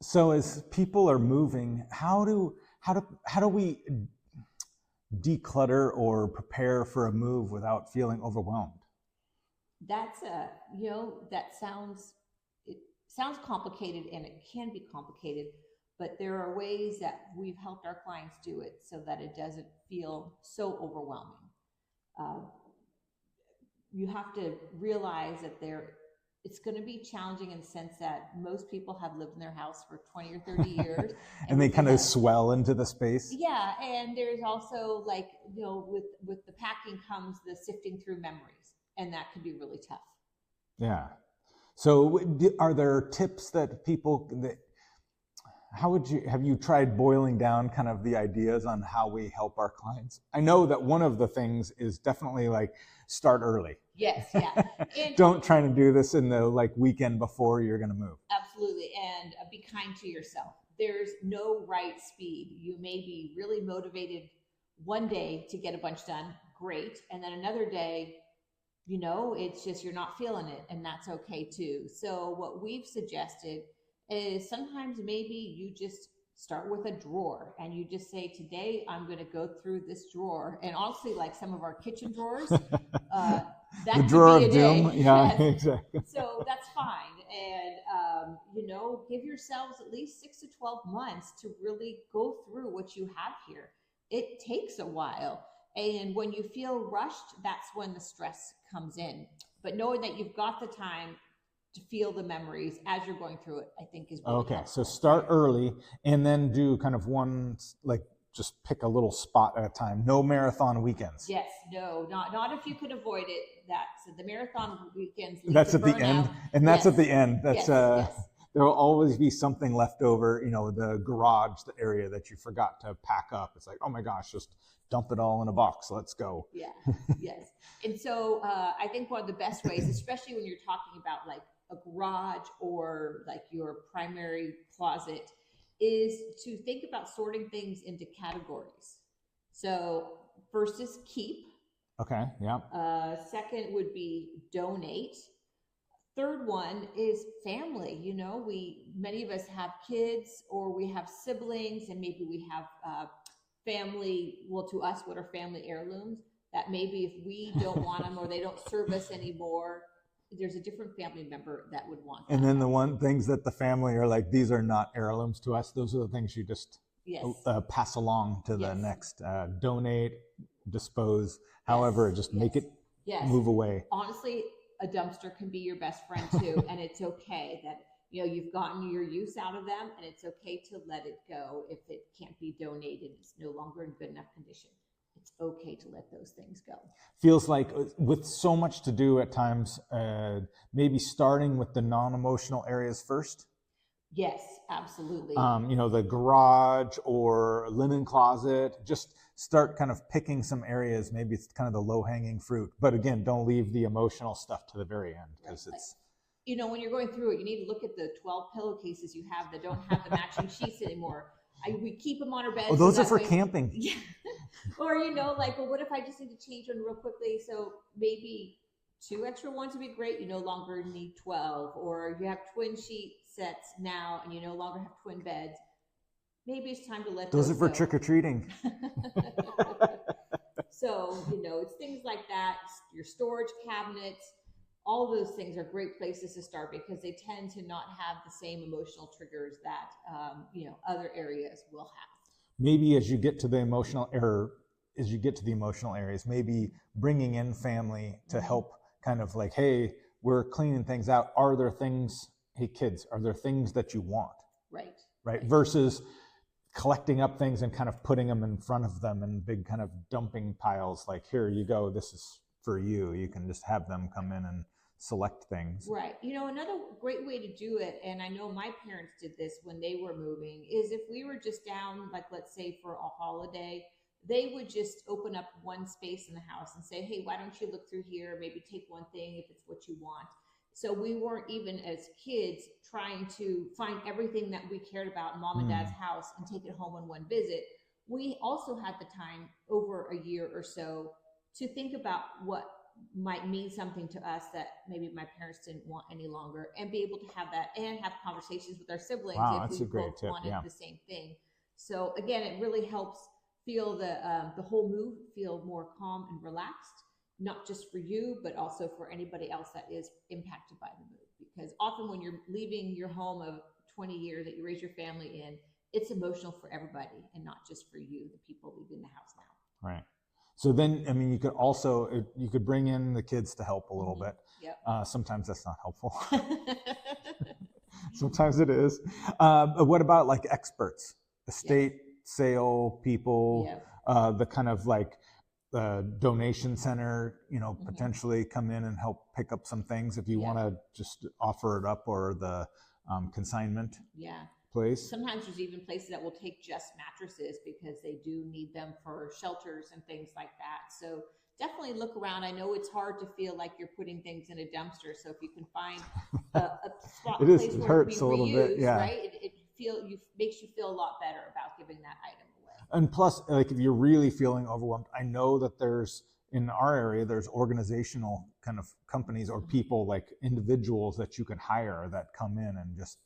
So as people are moving, how do we declutter or prepare for a move without feeling overwhelmed? That's it sounds complicated, and it can be complicated, but there are ways that we've helped our clients do it so that it doesn't feel so overwhelming. Uh, you have to realize that it's going to be challenging in the sense that most people have lived in their house for 20 or 30 years. And they kind of swell into the space. Yeah, and there's also, like, with the packing comes the sifting through memories, and that can be really tough. Yeah. So are there tips that have you tried boiling down kind of the ideas on how we help our clients? I know that one of the things is definitely like start early. Yes, yeah. And don't try to do this in the weekend before you're going to move. Absolutely. And be kind to yourself. There's no right speed. You may be really motivated one day to get a bunch done. Great. And then another day, it's just, you're not feeling it, and that's okay too. So what we've suggested is sometimes maybe you just start with a drawer and you just say, today I'm going to go through this drawer. And honestly, like some of our kitchen drawers, that the drawer could be a of doom. day. Yeah, Yes. exactly. So that's fine. And, give yourselves at least 6 to 12 months to really go through what you have here. It takes a while. And when you feel rushed, that's when the stress comes in. But knowing that you've got the time to feel the memories as you're going through it, I think is really okay. helpful. So start early and then do kind of one, just pick a little spot at a time. No marathon weekends. Yes, no, not if you could avoid it. That's the marathon weekends. That's at the end, and that's at the end. That's yes. There will always be something left over. The garage, the area that you forgot to pack up. It's like, oh my gosh, just dump it all in a box. Let's go. Yeah, yes. And so I think one of the best ways, especially when you're talking about like a garage or like your primary closet, is to think about sorting things into categories. So first is keep. Okay, yeah. Second would be donate. Third one is family. Many of us have kids, or we have siblings, and maybe we have family. Well, to us, what are family heirlooms? That maybe if we don't want them or they don't serve us anymore, there's a different family member that would want them. And then the things that the family are like, these are not heirlooms to us. Those are the things you just pass along to the next. Donate, dispose, however, just make it move away. Honestly, a dumpster can be your best friend too, and it's okay that you've gotten your use out of them, and it's okay to let it go if it can't be donated. It's no longer in good enough condition. It's okay to let those things go. Feels like with so much to do at times, maybe starting with the non-emotional areas first. Yes, absolutely. The garage or linen closet, just start kind of picking some areas. Maybe it's kind of the low-hanging fruit. But again, don't leave the emotional stuff to the very end, because it's... when you're going through it, you need to look at the 12 pillowcases you have that don't have the matching sheets anymore. We keep them on our bed. Oh, those are for camping. Yeah. Or, well, what if I just need to change one real quickly? So maybe 2 extra ones would be great. You no longer need 12. Or you have twin sheet sets now and you no longer have twin beds. Maybe it's time to let those are for go. trick-or-treating. So, it's things like that. Your storage cabinets, all those things are great places to start because they tend to not have the same emotional triggers that, other areas will have. Maybe as you get to the emotional areas, maybe bringing in family to help kind of like, hey, we're cleaning things out. Are there things, hey kids, are there things that you want? Right. Versus collecting up things and kind of putting them in front of them in big kind of dumping piles. Like, here you go. This is for you. You can just have them come in and select things. Right. Another great way to do it, and I know my parents did this when they were moving, is if we were just down, like let's say for a holiday, they would just open up one space in the house and say, hey, why don't you look through here? Maybe take one thing if it's what you want. So we weren't even as kids trying to find everything that we cared about in mom and dad's house and take it home in one visit. We also had the time over a year or so to think about what might mean something to us that maybe my parents didn't want any longer, and be able to have that and have conversations with our siblings Wow, if that's we a great both tip. wanted the same thing. So again, it really helps feel the whole move feel more calm and relaxed, not just for you, but also for anybody else that is impacted by the move. Because often when you're leaving your home of 20 years that you raise your family in, it's emotional for everybody and not just for you, the people leaving the house now. Right. So then, I mean, you could also, you could bring in the kids to help a little bit. Yep. Sometimes that's not helpful. Sometimes it is. But what about like experts, estate sale people, the kind of like the donation center, potentially come in and help pick up some things if you want to just offer it up, or the consignment place. Sometimes there's even places that will take just mattresses because they do need them for shelters and things like that. So definitely look around. I know it's hard to feel like you're putting things in a dumpster. So if you can find a spot, it hurts a little bit, right? It makes you feel a lot better about giving that item away. And plus, like if you're really feeling overwhelmed, I know that in our area, there's organizational kind of companies or people, like individuals that you can hire that come in and just,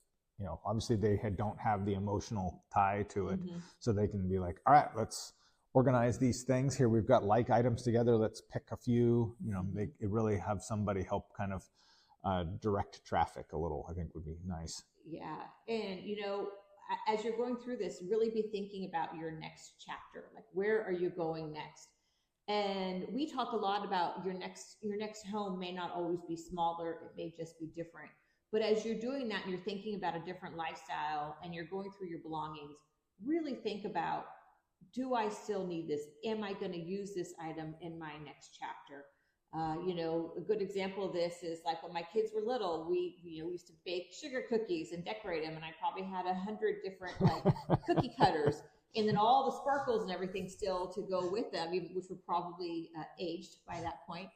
obviously they don't have the emotional tie to it. So they can be like, all right, let's organize these things here. We've got like items together. Let's pick a few, they really have somebody help kind of direct traffic a little, I think would be nice. Yeah. And, as you're going through this, really be thinking about your next chapter. Like, where are you going next? And we talk a lot about your next home may not always be smaller. It may just be different. But as you're doing that and you're thinking about a different lifestyle and you're going through your belongings, really think about, do I still need this? Am I going to use this item in my next chapter? A good example of this is like when my kids were little, we used to bake sugar cookies and decorate them. And I probably had 100 different like cookie cutters, and then all the sparkles and everything still to go with them, which were probably aged by that point,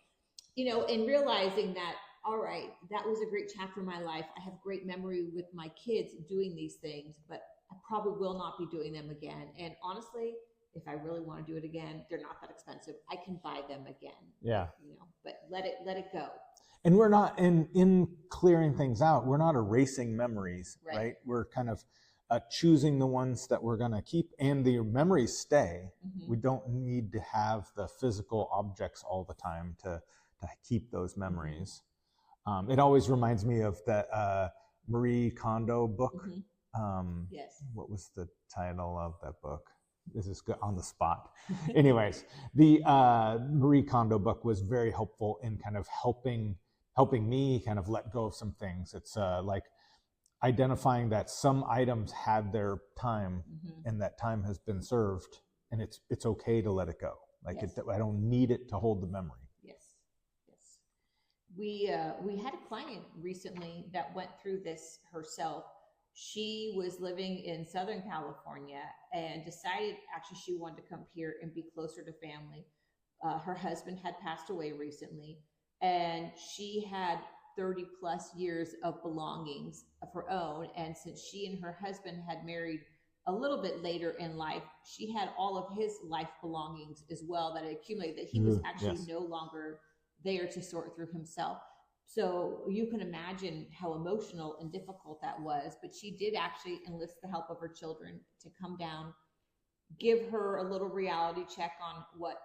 and realizing that, all right, that was a great chapter in my life. I have great memory with my kids doing these things, but I probably will not be doing them again. And honestly, if I really want to do it again, they're not that expensive. I can buy them again. Yeah. But let it go. And we're not in clearing things out. We're not erasing memories, right? We're kind of choosing the ones that we're going to keep, and the memories stay. We don't need to have the physical objects all the time to keep those memories. It always reminds me of that Marie Kondo book. Yes. What was the title of that book? This is good on the spot. Anyways, the Marie Kondo book was very helpful in kind of helping me kind of let go of some things. It's like identifying that some items had their time and that time has been served, and it's okay to let it go. Like I don't need it to hold the memory. We had a client recently that went through this herself. She was living in Southern California and decided actually she wanted to come here and be closer to family. Her husband had passed away recently, and she had 30 plus years of belongings of her own. And since she and her husband had married a little bit later in life, she had all of his life belongings as well that had accumulated, that he was actually no longer there to sort through himself. So you can imagine how emotional and difficult that was. But she did actually enlist the help of her children to come down, give her a little reality check on what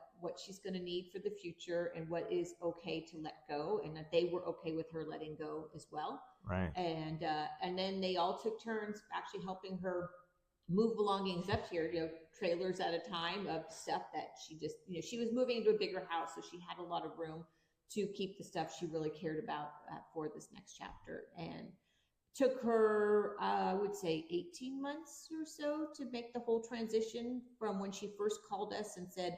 she's going to need for the future and what is okay to let go, and that they were okay with her letting go as well. Right. And then they all took turns actually helping her move belongings up here, trailers at a time of stuff that she just, she was moving into a bigger house, so she had a lot of room to keep the stuff she really cared about for this next chapter. And took her, I would say 18 months or so to make the whole transition from when she first called us and said,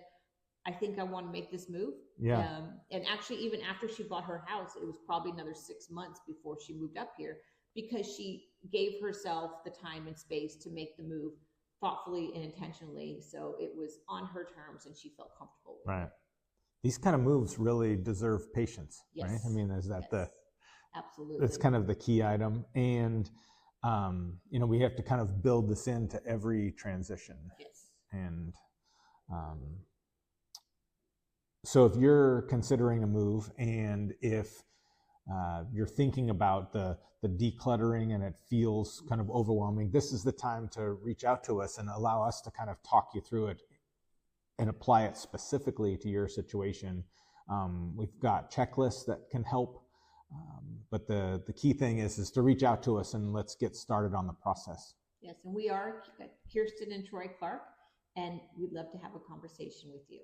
I think I want to make this move. Yeah. And actually, even after she bought her house, it was probably another 6 months before she moved up here, because she gave herself the time and space to make the move thoughtfully and intentionally. So it was on her terms and she felt comfortable with it. These kind of moves really deserve patience, right? I mean, is that absolutely, that's kind of the key item. And, we have to kind of build this into every transition. Yes. And So if you're considering a move, and if you're thinking about the decluttering and it feels kind of overwhelming, this is the time to reach out to us and allow us to kind of talk you through it and apply it specifically to your situation. We've got checklists that can help, but the key thing is to reach out to us and let's get started on the process. Yes, and we are Kirsten and Troy Clark, and we'd love to have a conversation with you.